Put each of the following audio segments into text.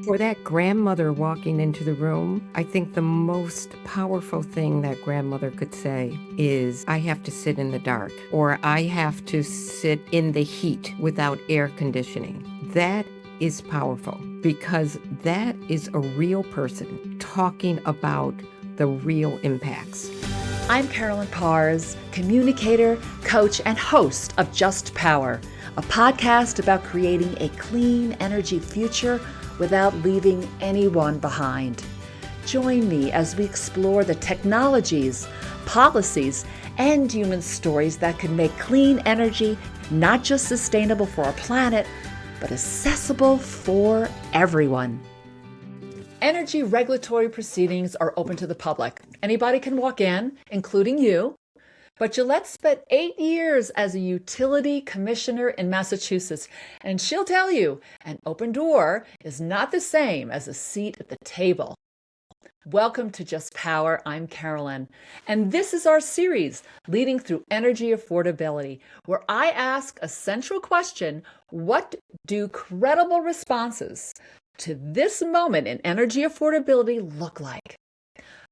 For that grandmother walking into the room, I think the most powerful thing that grandmother could say is, I have to sit in the dark, or I have to sit in the heat without air conditioning. That is powerful because that is a real person talking about the real impacts. I'm Carolyn Pars, communicator, coach, and host of Just Power, a podcast about creating a clean energy future without leaving anyone behind. Join me as we explore the technologies, policies, and human stories that can make clean energy not just sustainable for our planet, but accessible for everyone. Energy regulatory proceedings are open to the public. Anybody can walk in, including you. But Jolette spent 8 years as a utility commissioner in Massachusetts, and she'll tell you an open door is not the same as a seat at the table. Welcome to Just Power. I'm Carolyn, and this is our series, Leading Through Energy Affordability, where I ask a central question: what do credible responses to this moment in energy affordability look like?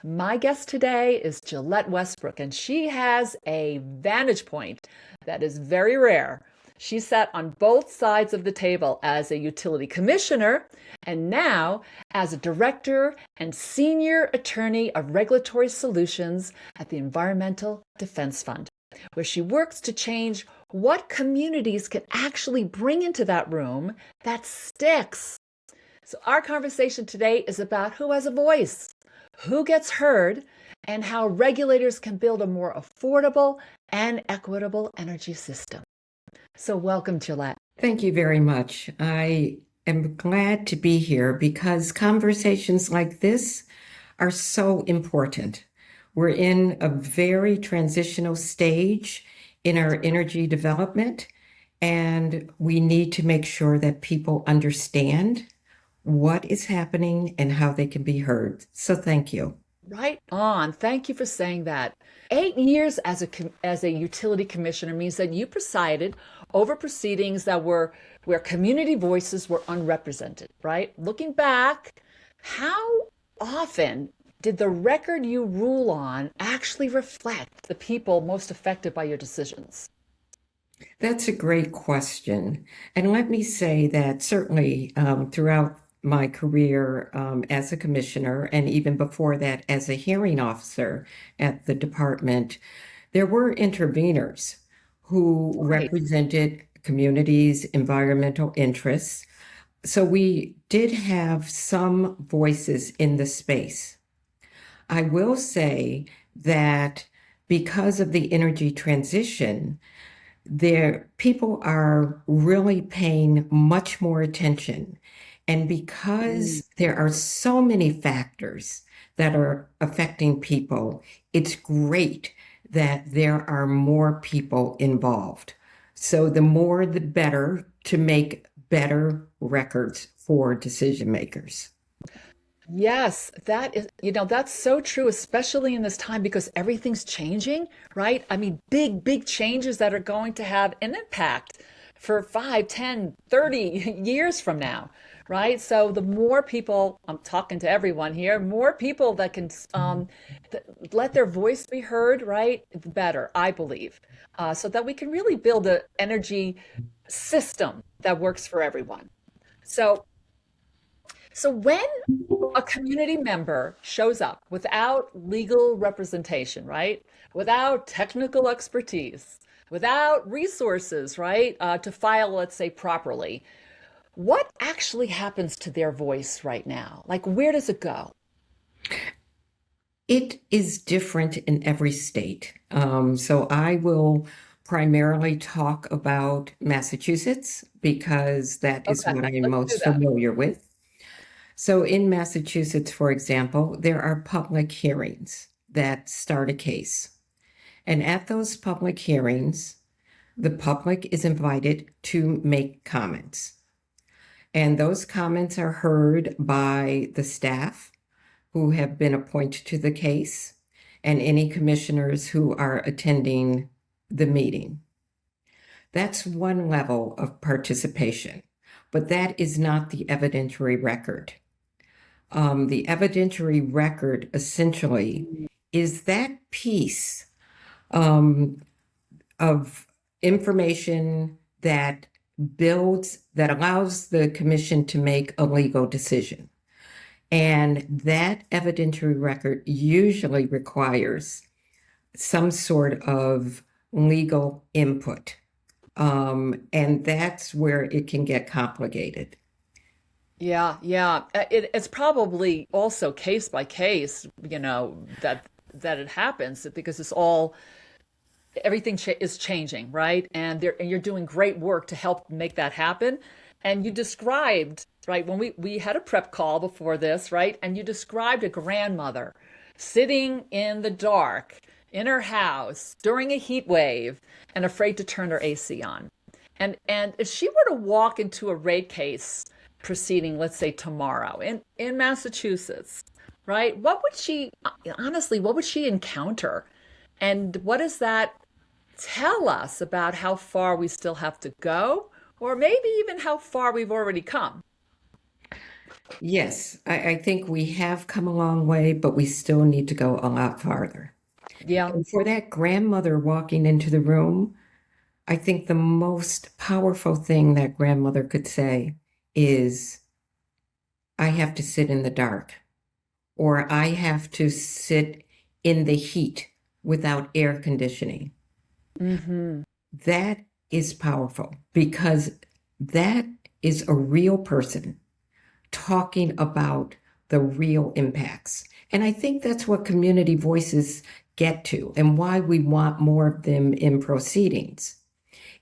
My guest today is Jolette Westbrook, and she has a vantage point that is very rare. She sat on both sides of the table as a utility commissioner and now as a director and senior attorney of regulatory solutions at the Environmental Defense Fund, where she works to change what communities can actually bring into that room that sticks. So our conversation today is about who has a voice, who gets heard, and how regulators can build a more affordable and equitable energy system. So welcome, Jolette. Thank you very much. I am glad to be here because conversations like this are so important. We're in a very transitional stage in our energy development, and we need to make sure that people understand what is happening and how they can be heard. So thank you. Right on. Thank you for saying that. 8 years as a utility commissioner means that you presided over proceedings that were where community voices were unrepresented, right? Looking back, how often did the record you rule on actually reflect the people most affected by your decisions? That's a great question. And let me say that certainly throughout my career as a commissioner, and even before that as a hearing officer at the department, there were interveners who represented communities' environmental interests. So we did have some voices in the space. I will say that because of the energy transition, people are really paying much more attention. And because there are so many factors that are affecting people, it's great that there are more people involved. So the more, the better to make better records for decision makers. Yes, that is, that's so true, especially in this time because everything's changing, right? I mean, big changes that are going to have an impact for 5, 10, 30 years from now, right? So the more people, I'm talking to everyone here, more people that can let their voice be heard, right? The better, I believe, so that we can really build an energy system that works for everyone. So when a community member shows up without legal representation, right? Without technical expertise, without resources, right? To file, let's say, properly, what actually happens to their voice right now? Like, where does it go? It is different in every state. So I will primarily talk about Massachusetts because that is what I am most familiar with. So in Massachusetts, for example, there are public hearings that start a case. And at those public hearings, the public is invited to make comments. And those comments are heard by the staff who have been appointed to the case and any commissioners who are attending the meeting. That's one level of participation. but that is not the evidentiary record. The evidentiary record essentially is that piece of information that allows the commission to make a legal decision. And that evidentiary record usually requires some sort of legal input. And that's where it can get complicated. Yeah, yeah. It's probably also case by case, that it happens because it's all everything is changing, right? And you're doing great work to help make that happen. And you described, right, when we had a prep call before this, right? And you described a grandmother sitting in the dark in her house during a heat wave and afraid to turn her AC on. And if she were to walk into a rate case proceeding, let's say tomorrow in Massachusetts, right? What would she encounter? And what does that tell us about how far we still have to go, or maybe even how far we've already come? Yes, I think we have come a long way, but we still need to go a lot farther. Yeah. And for that grandmother walking into the room, I think the most powerful thing that grandmother could say is, I have to sit in the dark, or I have to sit in the heat without air conditioning. Mm-hmm. That is powerful because that is a real person talking about the real impacts. And I think that's what community voices get to and why we want more of them in proceedings.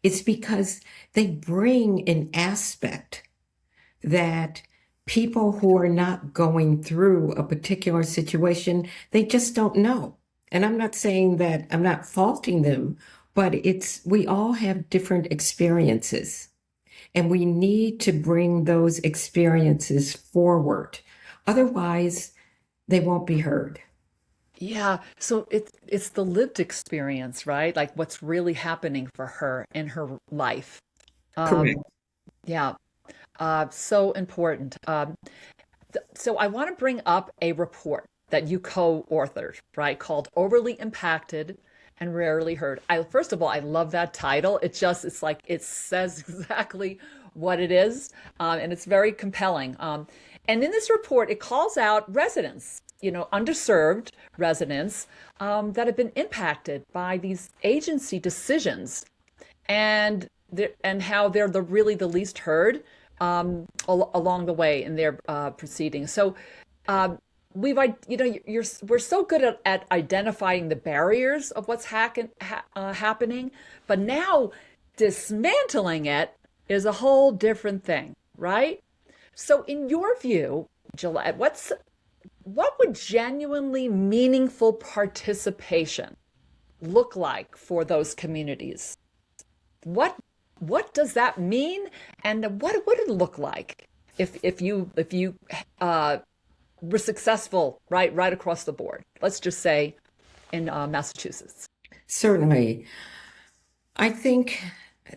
It's because they bring an aspect that people who are not going through a particular situation, they just don't know. And I'm not saying that I'm not faulting them, but we all have different experiences. And we need to bring those experiences forward. Otherwise, they won't be heard. Yeah, so it's the lived experience, right? Like what's really happening for her in her life. Um, Correct. yeah, so important. So I want to bring up a report that you co-authored, right, called "Overly Impacted and Rarely Heard." First of all, I love that title. It's like it says exactly what it is, and it's very compelling. And in this report, it calls out residents, underserved residents that have been impacted by these agency decisions, and how they're really the least heard along the way in their proceedings. So we're so good at identifying the barriers of what's happening, but now dismantling it is a whole different thing, right? So in your view, Gillette, what would genuinely meaningful participation look like for those communities? What does that mean, and what would it look like if you were successful right across the board? Let's just say in Massachusetts. Certainly. I think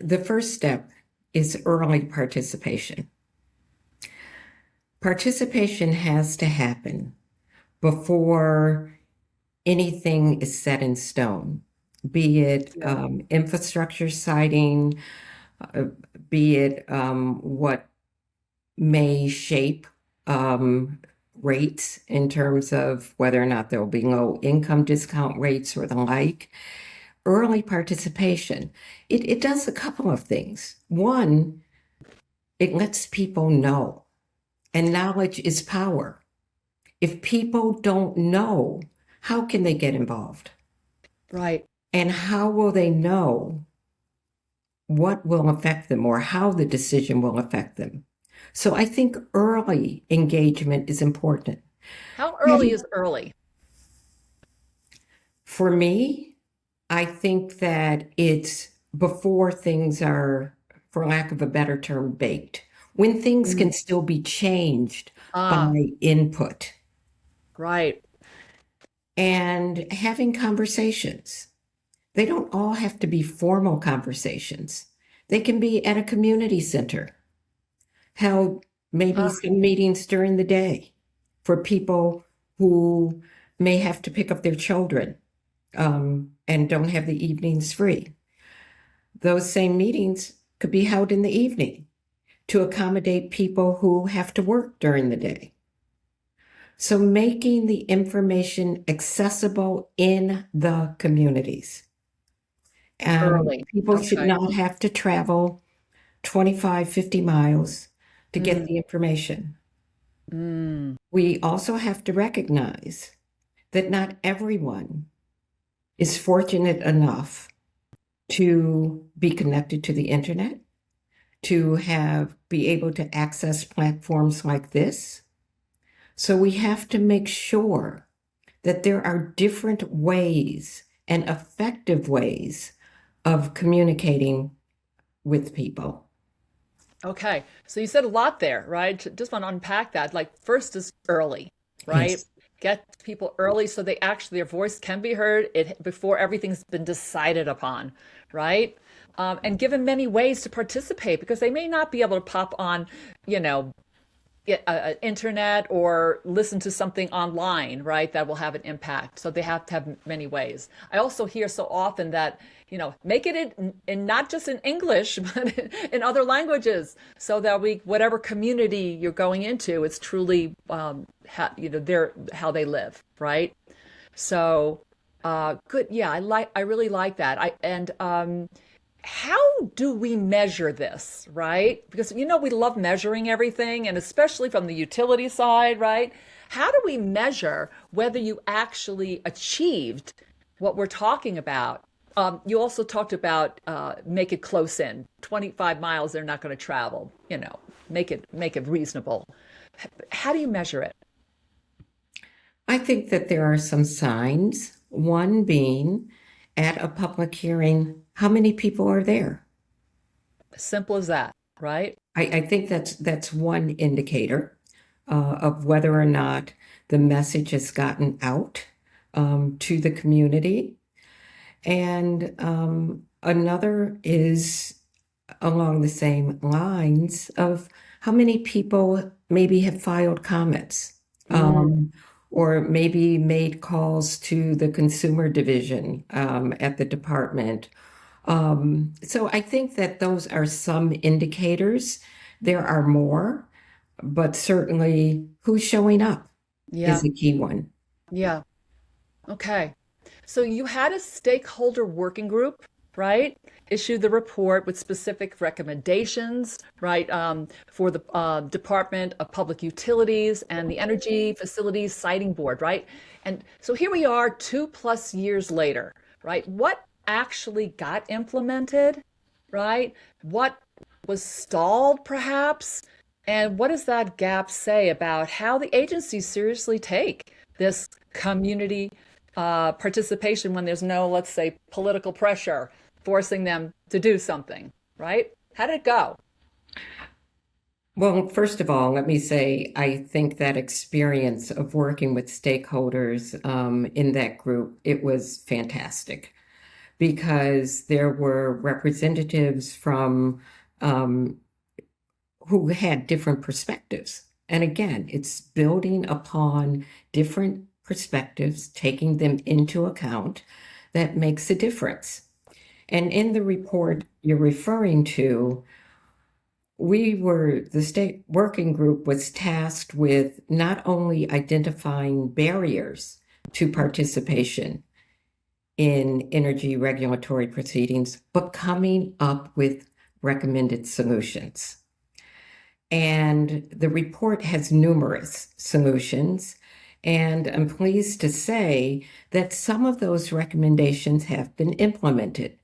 the first step is early participation. Participation has to happen before anything is set in stone, be it infrastructure siting, be it what may shape rates in terms of whether or not there will be low income discount rates or the like. Early participation, it does a couple of things. One, it lets people know, and knowledge is power. If people don't know, how can they get involved? Right. And how will they know what will affect them or how the decision will affect them? So I think early engagement is important. How early is early? For me, I think that it's before things are, for lack of a better term, baked, when things can still be changed Ah, by input right. and having conversations. They don't all have to be formal conversations. They can be at a community center. held maybe Huh. some meetings during the day for people who may have to pick up their children and don't have the evenings free. Those same meetings could be held in the evening to accommodate people who have to work during the day. So making the information accessible in the communities. And Early. people should Okay. not have to travel 25, 50 miles to get Mm, the information. mm. We also have to recognize that not everyone is fortunate enough to be connected to the internet, to be able to access platforms like this. So we have to make sure that there are different ways and effective ways of communicating with people. Okay. So you said a lot there, right? Just want to unpack that. Like, first is early, right? Yes. Get people early so they actually their voice can be heard before everything's been decided upon, right? And given many ways to participate because they may not be able to pop on, you know, internet or listen to something online, right? That will have an impact. So they have to have many ways. I also hear so often that, make it in not just in English, but in other languages, so that whatever community you're going into, it's truly, how they live, right? So, good. Yeah, I really like that. How do we measure this, right? Because we love measuring everything, and especially from the utility side, right? How do we measure whether you actually achieved what we're talking about? You also talked about make it close in, 25 miles they're not going to travel, make it reasonable. How do you measure it? I think that there are some signs. One being at a public hearing, how many people are there? Simple as that, right? I think that's one indicator of whether or not the message has gotten out to the community. And another is along the same lines of how many people maybe have filed comments Mm, or maybe made calls to the consumer division at the department. So I think that those are some indicators. There are more, but certainly who's showing up is yeah, a key one. yeah. Okay. So you had a stakeholder working group, right? Issue the report with specific recommendations, right, for the Department of Public Utilities and the Energy Facilities Siting Board, right? And so here we are 2+ years later, right? What actually got implemented, right? What was stalled, perhaps? And what does that gap say about how the agencies seriously take this community participation when there's no, let's say, political pressure forcing them to do something, right? How did it go? Well, first of all, let me say I think that experience of working with stakeholders in that group, it was fantastic because there were representatives from um, who had different perspectives. And again, it's building upon different perspectives, taking them into account that makes a difference. And in the report you're referring to, the state working group was tasked with not only identifying barriers to participation in energy regulatory proceedings, but coming up with recommended solutions. And the report has numerous solutions. And I'm pleased to say that some of those recommendations have been implemented.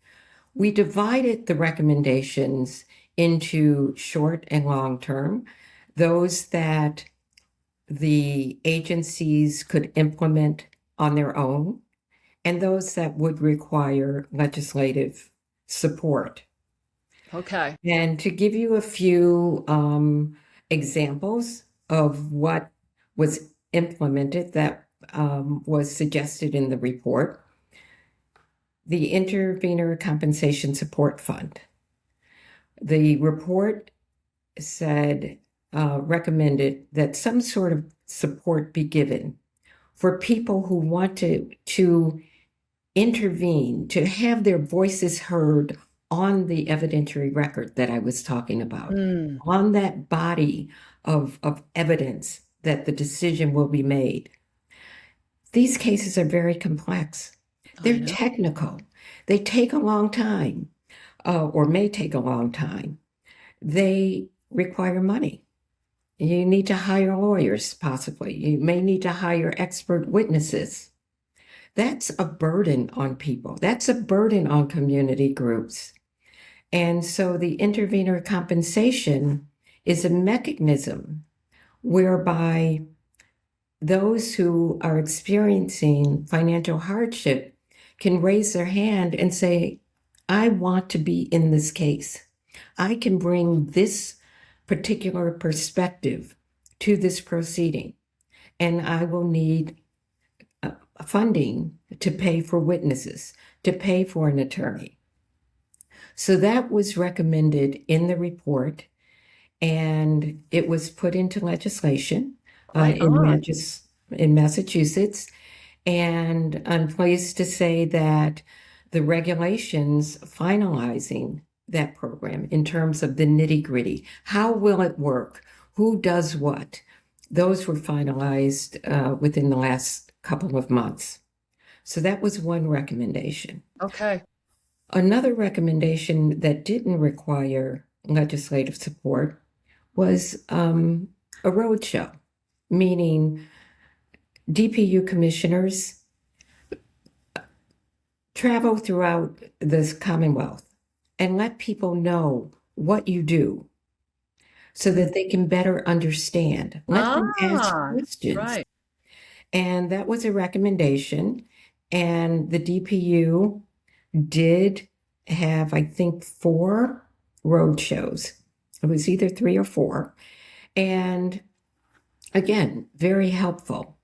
We divided the recommendations into short and long term, those that the agencies could implement on their own, and those that would require legislative support. Okay. And to give you a few examples of what was implemented that was suggested in the report, the Intervenor Compensation Support Fund. The report said, recommended that some sort of support be given for people who want to intervene, to have their voices heard on the evidentiary record that I was talking about, Mm. on that body of evidence that the decision will be made. These cases are very complex. I They're know. technical. They take a long time, or may take a long time. They require money. You need to hire lawyers, possibly. You may need to hire expert witnesses. That's a burden on people. That's a burden on community groups. And so the intervenor compensation is a mechanism whereby those who are experiencing financial hardship can raise their hand and say, I want to be in this case. I can bring this particular perspective to this proceeding, and I will need funding to pay for witnesses, to pay for an attorney. So that was recommended in the report, and it was put into legislation Right on. in Massachusetts. And I'm pleased to say that the regulations finalizing that program in terms of the nitty-gritty, how will it work? Who does what? Those were finalized within the last couple of months. So that was one recommendation. Okay. Another recommendation that didn't require legislative support was a roadshow, meaning DPU commissioners travel throughout this Commonwealth and let people know what you do so that they can better understand. Let them ask questions. Right. And that was a recommendation. And the DPU did have, I think, 4 road shows. It was either 3 or 4. And again, very helpful.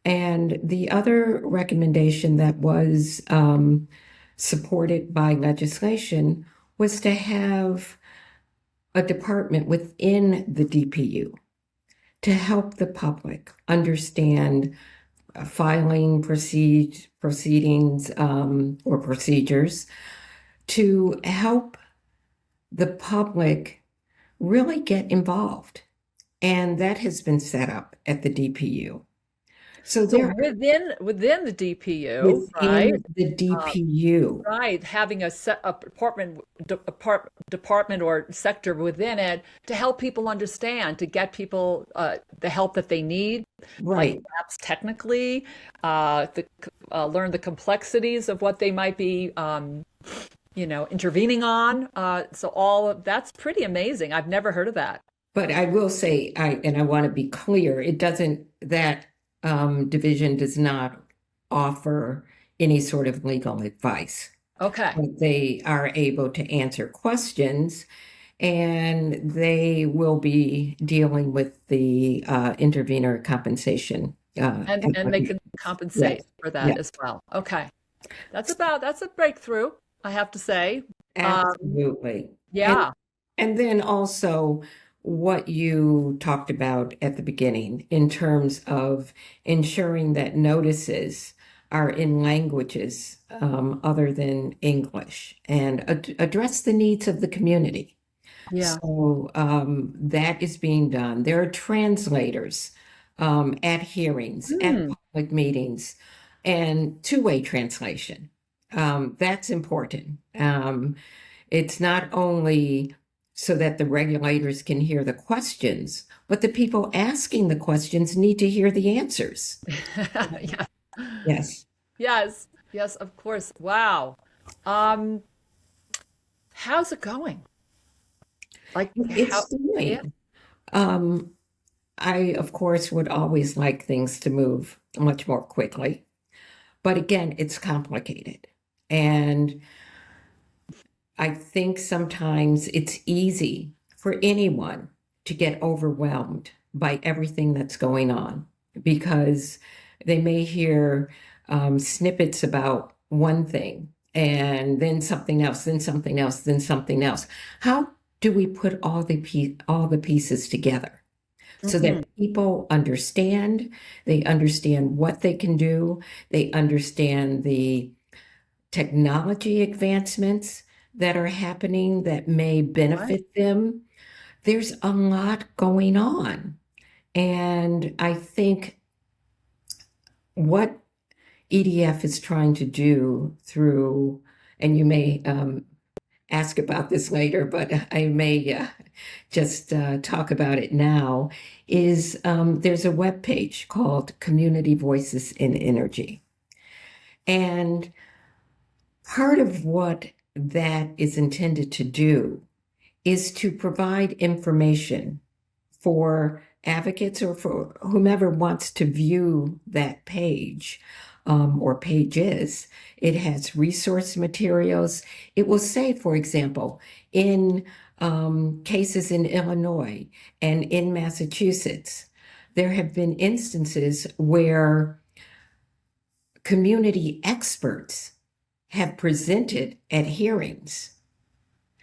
And the other recommendation that was supported by legislation was to have a department within the DPU to help the public understand filing proceedings or procedures, to help the public really get involved. And that has been set up at the DPU. So there, within the DPU, right? within the DPU, Right, having a department or sector within it to help people understand, to get people the help that they need, right? perhaps technically, learn the complexities of what they might be, intervening on. So all of that's pretty amazing. I've never heard of that. But I will say, I want to be clear, that division does not offer any sort of legal advice. Okay. But they are able to answer questions, and they will be dealing with the intervenor compensation. And they can compensate for that as well. Okay. That's a breakthrough, I have to say. Absolutely. Yeah. And then also what you talked about at the beginning in terms of ensuring that notices are in languages other than English and address the needs of the community. Yeah. So that is being done. There are translators at hearings, at public meetings, and two-way translation. That's important. It's not only so that the regulators can hear the questions, but the people asking the questions need to hear the answers. Yeah. Yes. Yes. Yes, of course. Wow. How's it going? Like It's doing. I, of course, would always like things to move much more quickly. But again, it's complicated. And I think sometimes it's easy for anyone to get overwhelmed by everything that's going on because they may hear snippets about one thing and then something else, then something else, then something else. How do we put all the pieces together so Hmm. that people understand, they understand what they can do, they understand the technology advancements that are happening that may Right. benefit them. There's a lot going on. And I think what EDF is trying to do through, and you may ask about this later, but I may just talk about it now, is there's a web page called Community Voices in Energy. And part of what that is intended to do is to provide information for advocates or for whomever wants to view that page or pages. It has resource materials. It will say, for example, in cases in Illinois and in Massachusetts, there have been instances where community experts have presented at hearings.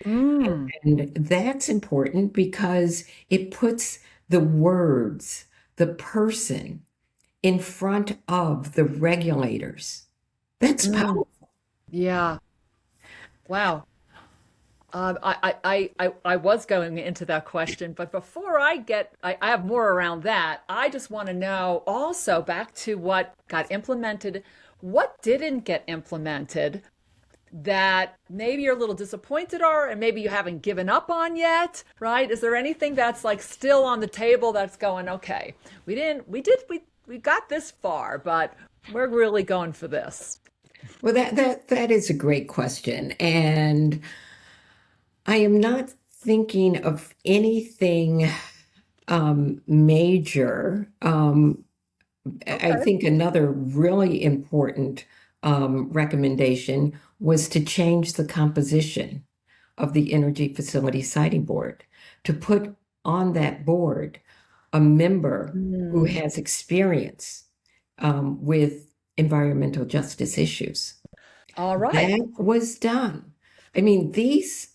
Mm. And that's important because it puts the words, the person in front of the regulators. That's Mm. powerful. Yeah. Wow. I was going into that question, but before I have more around that. I just want to know also back to what got implemented, what didn't get implemented that maybe you're a little disappointed or, and maybe you haven't given up on yet, right? Is there anything that's like still on the table that's going, okay, we got this far, but we're really going for this. Well, that is a great question. And I am not thinking of anything major. I Okay. think another really important recommendation was to change the composition of the Energy Facility Siting Board, to put on that board a member who Mm. has experience with environmental justice issues. All right. That was done. I mean, these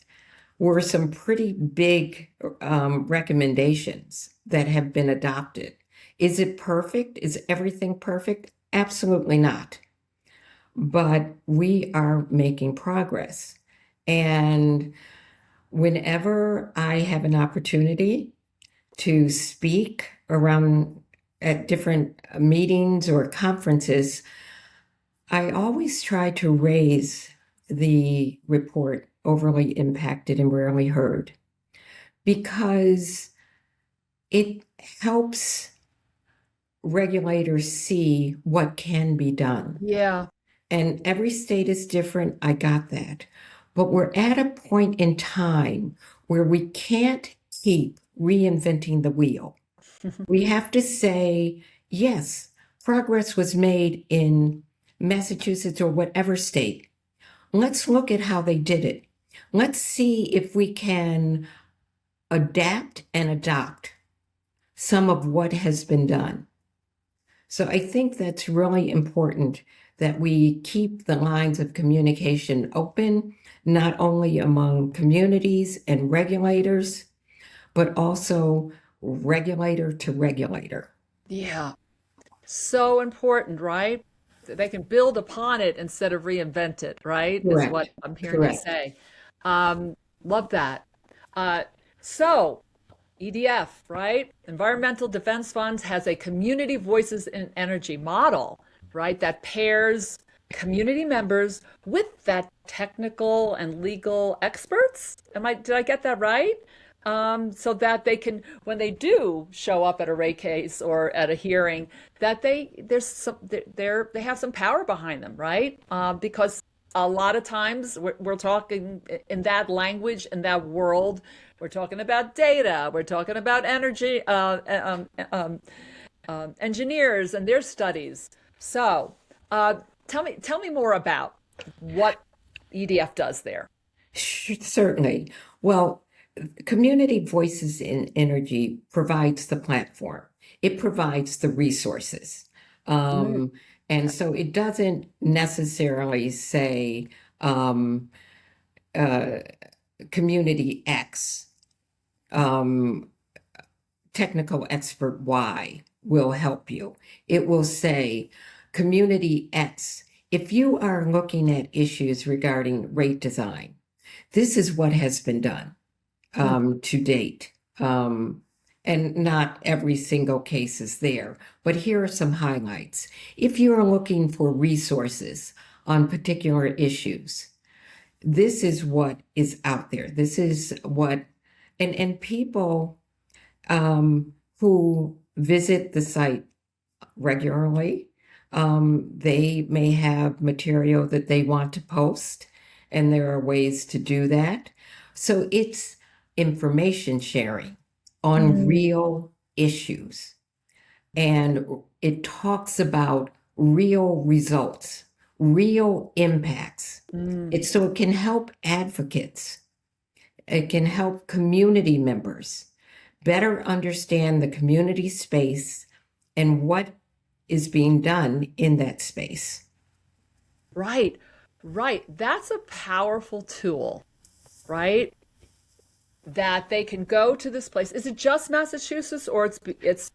were some pretty big recommendations that have been adopted. Is it perfect? Is everything perfect? Absolutely not. But we are making progress. And whenever I have an opportunity to speak around at different meetings or conferences, I always try to raise the report overly impacted and rarely heard because it helps regulators see what can be done. Yeah. And every state is different. I got that. But we're at a point in time where we can't keep reinventing the wheel. We have to say, yes, progress was made in Massachusetts or whatever state. Let's look at how they did it. Let's see if we can adapt and adopt some of what has been done. So I think that's really important that we keep the lines of communication open, not only among communities and regulators, but also regulator to regulator. Yeah. So important, right? They can build upon it instead of reinvent it, right? Is what Correct. I'm hearing you Correct. say. Love that. Uh, so EDF, right? Environmental Defense Funds has a community voices in energy model, right? That pairs community members with that technical and legal experts. Did I get that right? So that they can, when they do show up at a rate case or at a hearing, that they have some power behind them, right? Because a lot of times we're talking in that language, in that world. We're talking about data. We're talking about energy, engineers and their studies. So, tell me more about what EDF does there. Certainly. Well, Community Voices in Energy provides the platform. It provides the resources. Mm. Um, and Okay. so it doesn't necessarily say uh, community X um, technical expert Y will help you. It will say community X. If you are looking at issues regarding rate design, this is what has been done to date. And not every single case is there, but here are some highlights. If you are looking for resources on particular issues, this is what is out there. This is what, and people who visit the site regularly, they may have material that they want to post, and there are ways to do that. So it's information sharing on real issues. And it talks about real results, real impacts. So it can help advocates. It can help community members better understand the community space and what is being done in that space. Right, right. That's a powerful tool, right? That they can go to this place. Is it just Massachusetts, or it's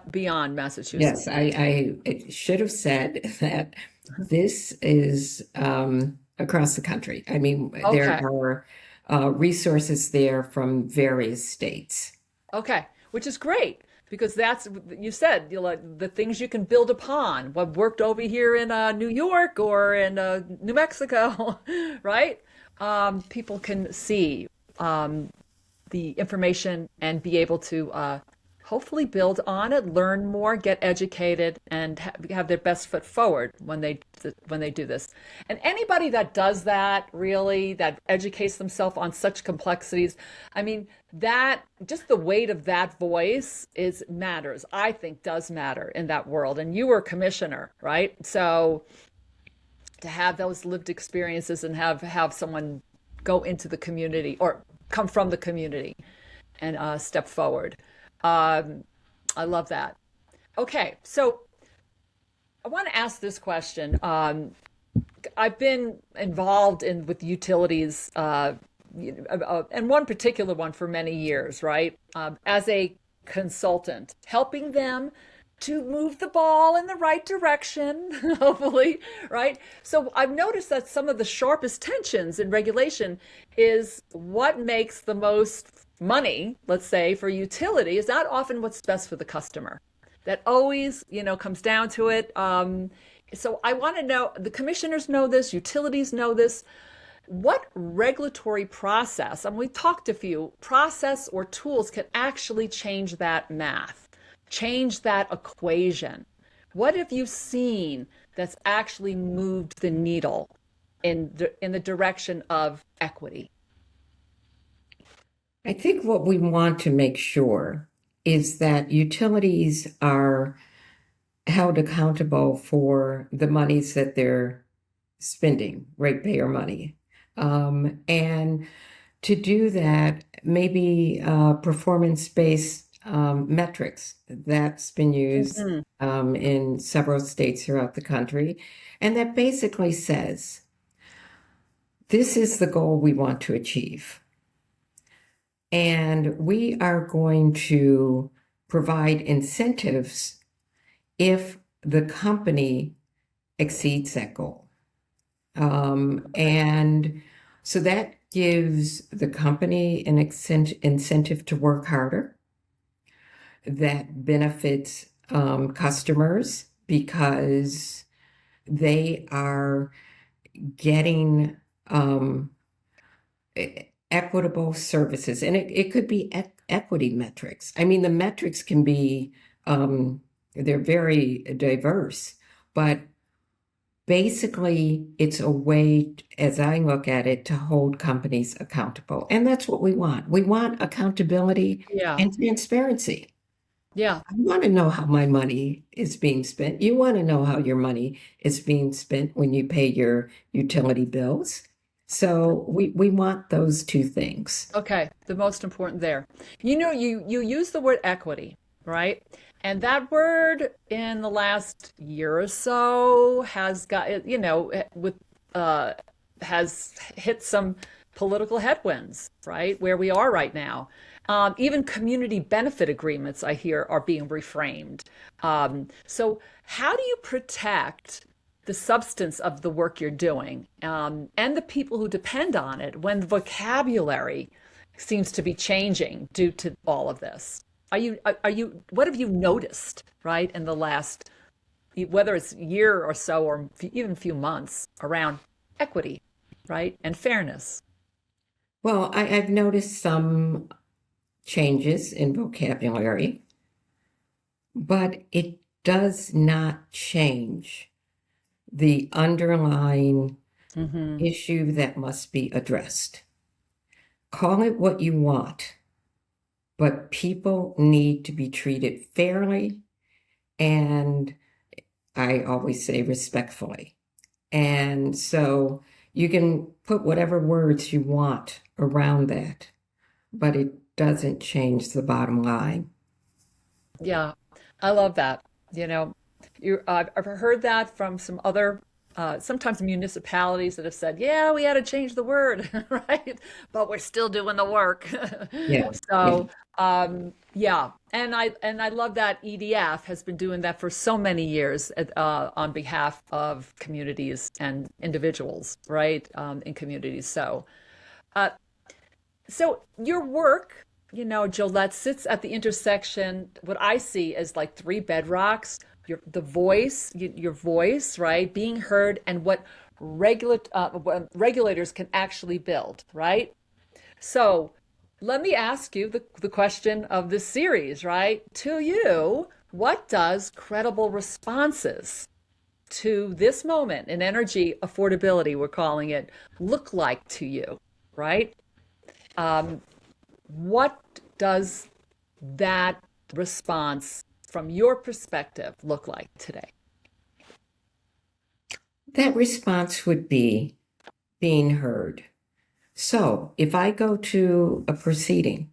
beyond Massachusetts? Yes, I should have said that this is across the country. I mean, there Okay. are resources there from various states. Okay, which is great because that's you said the things you can build upon. What worked over here in New York or in New Mexico, right? People can see the information and be able to hopefully build on it, learn more, get educated, and have their best foot forward when they do this. And anybody that does that, really, that educates themselves on such complexities, I mean, that just the weight of that voice is matters. I think does matter in that world. And you were commissioner, right? So to have those lived experiences and have someone go into the community or come from the community and step forward. I love that. Okay, so I want to ask this question. I've been involved in with utilities, and one particular one for many years, right? As a consultant, helping them to move the ball in the right direction, hopefully, right? So I've noticed that some of the sharpest tensions in regulation is what makes the most money, let's say, for utility is not often what's best for the customer. That always, comes down to it. So I want to know, the commissioners know this, utilities know this. What regulatory process, and we talked a few, process or tools can actually change that math, change that equation? What have you seen that's actually moved the needle in the direction of equity? I think what we want to make sure is that utilities are held accountable for the monies that they're spending, ratepayer money. And to do that, maybe performance-based metrics that's been used in several states throughout the country. And that basically says, this is the goal we want to achieve. And we are going to provide incentives if the company exceeds that goal. And so that gives the company an incentive to work harder. That benefits customers because they are getting equitable services. And it could be equity metrics. I mean, the metrics can be, they're very diverse, but basically it's a way, as I look at it, to hold companies accountable. And that's what we want. We want accountability Yeah. and transparency. Yeah. I want to know how my money is being spent. You want to know how your money is being spent when you pay your utility bills. So we want those two things. Okay. The most important there. You use the word equity, right? And that word in the last year or so has got, has hit some political headwinds, right? Where we are right now. Even community benefit agreements, I hear, are being reframed. So, how do you protect the substance of the work you're doing and the people who depend on it when the vocabulary seems to be changing due to all of this? What have you noticed, right, in the last, whether it's year or so, or even few months, around equity, right, and fairness? Well, I've noticed some changes in vocabulary, but it does not change the underlying Mm-hmm. issue that must be addressed. Call it what you want, but people need to be treated fairly and I always say respectfully. And so you can put whatever words you want around that, but it doesn't change the bottom line. Yeah, I love that. You know, I've heard that from some other, sometimes municipalities that have said, yeah, we had to change the word, right? But we're still doing the work. Yeah, yeah. So, yeah, and I love that EDF has been doing that for so many years on behalf of communities and individuals, right? In communities. Uh, so your work, Jolette, sits at the intersection, what I see as like three bedrocks, the voice, your voice, right? Being heard, and what regulators can actually build, right? So let me ask you the question of this series, right? To you, what does credible responses to this moment in energy affordability, we're calling it, look like to you, right? Um, what does that response from your perspective look like today? That response would be being heard. So if I go to a proceeding,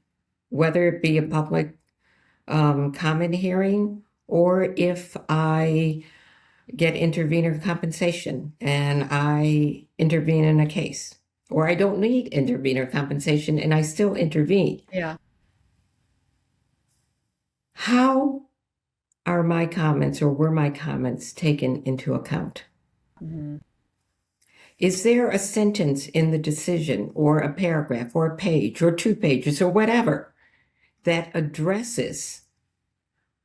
whether it be a public comment hearing or if I get intervener compensation and I intervene in a case, or I don't need intervener compensation and I still intervene. Yeah. How are my comments or were my comments taken into account? Mm-hmm. Is there a sentence in the decision or a paragraph or a page or 2 pages or whatever that addresses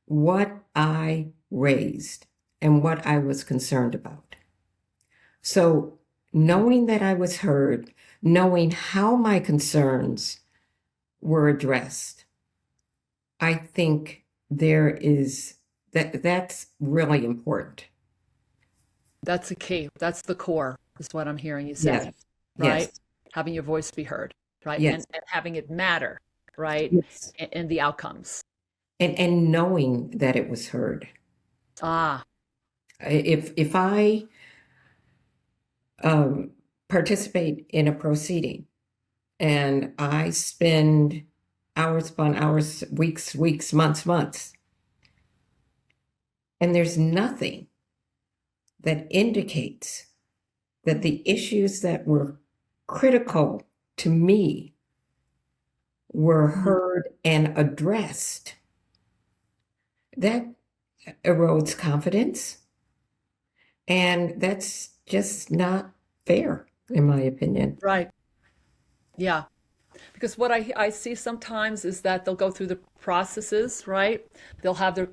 what I raised and what I was concerned about? So knowing that I was heard, knowing how my concerns were addressed, I think that's really important. That's the key. That's the core, is what I'm hearing you Yes, say, right? yes, Having your voice be heard, right? And, yes, and having it matter, right? yes. In the outcomes. And knowing that it was heard. Ah, If I um, participate in a proceeding and I spend hours upon hours, weeks, months, and there's nothing that indicates that the issues that were critical to me were mhm, heard and addressed, that erodes confidence. And that's just not fair, in my opinion. right. Yeah. Because what I see sometimes is that they'll go through the processes, right? They'll have their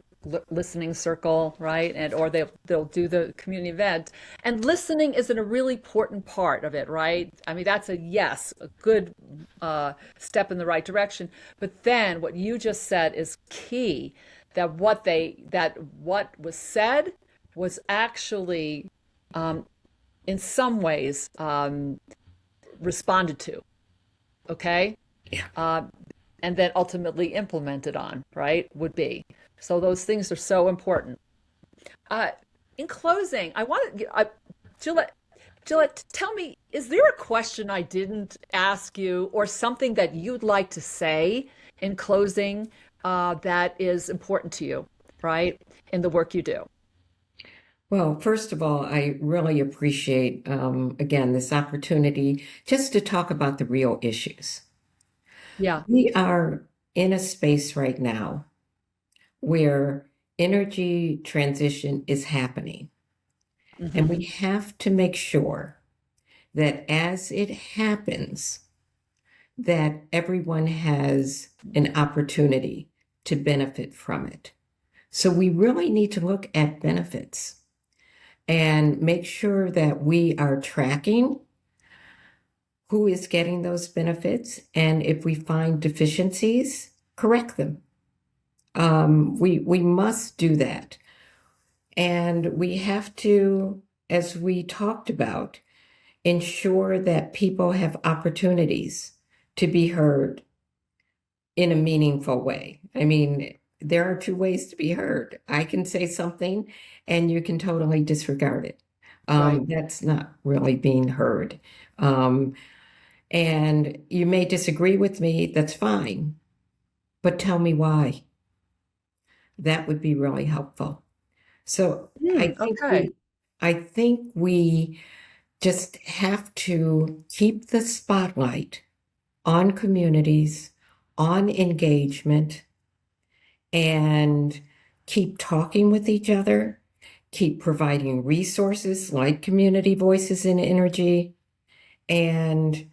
listening circle, right? And or they'll do the community event. And listening isn't a really important part of it, right? I mean, that's a good step in the right direction. But then what you just said is key, that what was said was actually in some ways responded to, okay? Yeah. And then ultimately implemented on, right? Would be. So those things are so important. Uh, in closing, Gillette, Gillette, tell me, is there a question I didn't ask you or something that you'd like to say in closing that is important to you, right? In the work you do? Well, first of all, I really appreciate, again, this opportunity just to talk about the real issues. Yeah. We are in a space right now where energy transition is happening. And we have to make sure that as it happens, that everyone has an opportunity to benefit from it. So we really need to look at benefits and make sure that we are tracking who is getting those benefits. And if we find deficiencies, correct them. We must do that. And we have to, as we talked about, ensure that people have opportunities to be heard in a meaningful way. I mean, there are two ways to be heard. I can say something and you can totally disregard it. Right. That's not really being heard. And you may disagree with me, that's fine, but tell me why. That would be really helpful. So Okay. I think we just have to keep the spotlight on communities, on engagement, and keep talking with each other, keep providing resources like Community Voices in Energy, and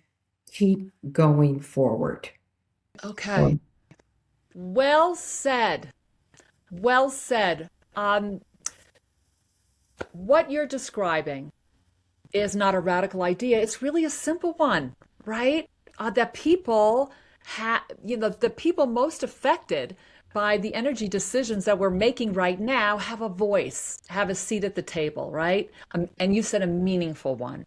keep going forward. Okay. Well said. Well said. What you're describing is not a radical idea. It's really a simple one, right? That people the people most affected by the energy decisions that we're making right now have a voice, have a seat at the table, right? And you said a meaningful one.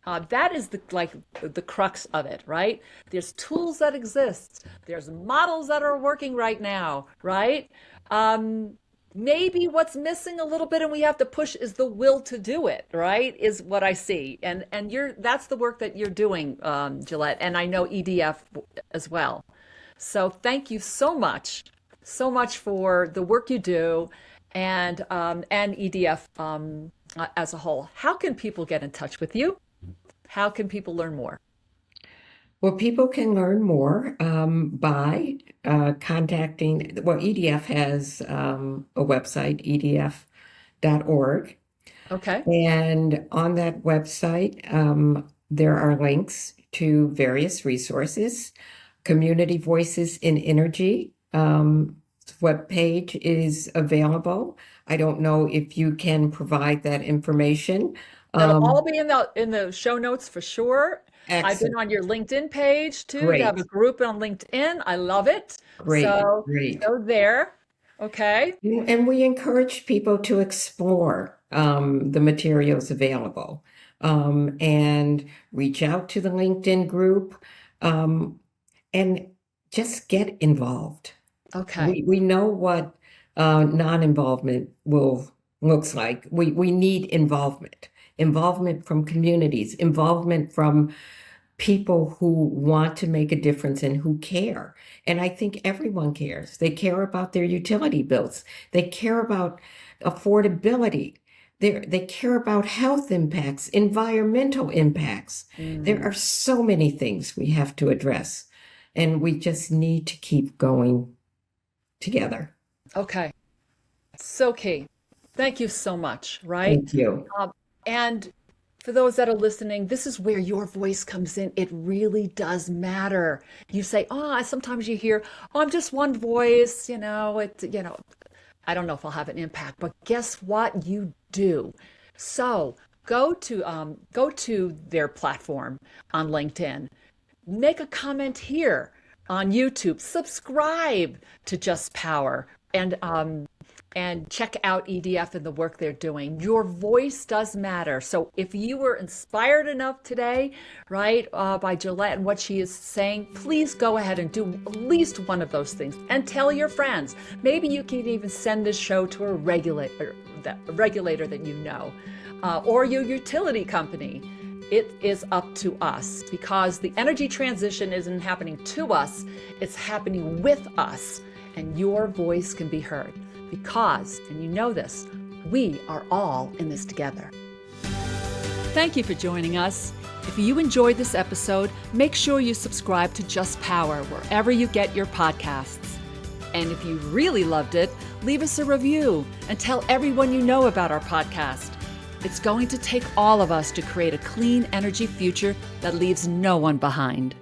That is the crux of it, right? There's tools that exist. There's models that are working right now, right? Maybe what's missing a little bit and we have to push is the will to do it, right? Is what I see. And that's the work that you're doing, Jolette, and I know EDF as well. So thank you so much for the work you do and EDF as a whole. How can people get in touch with you? How can people learn more? Well, people can learn more by contacting, well, EDF has a website, edf.org. Okay. And on that website, there are links to various resources. Community Voices in Energy webpage is available. I don't know if you can provide that information. That'll all be in the show notes for sure. I've been Excellent. on your LinkedIn page too. You have a Great. group on LinkedIn. I love it. Great. So Great. go there. Okay. And we encourage people to explore the materials available and reach out to the LinkedIn group and just get involved. Okay. We know what non-involvement looks like. We need involvement from communities, involvement from people who want to make a difference and who care. And I think everyone cares. They care about their utility bills. They care about affordability. They care about health impacts, environmental impacts. There are so many things we have to address, and we just need to keep going together. Okay. So key. Thank you so much, right? Thank you. And for those that are listening, this is where your voice comes in. It really does matter. You say, oh, sometimes you hear, oh, I'm just one voice, I don't know if I'll have an impact, but guess what? You do. So go to their platform on LinkedIn, make a comment here on YouTube, subscribe to Just Power, and check out EDF and the work they're doing. Your voice does matter. So if you were inspired enough today, right, by Jolette and what she is saying, please go ahead and do at least one of those things and tell your friends. Maybe you can even send this show to a regulator that you know, or your utility company. It is up to us because the energy transition isn't happening to us, it's happening with us, and your voice can be heard. Because, and you know this, we are all in this together. Thank you for joining us. If you enjoyed this episode, make sure you subscribe to Just Power wherever you get your podcasts. And if you really loved it, leave us a review and tell everyone you know about our podcast. It's going to take all of us to create a clean energy future that leaves no one behind.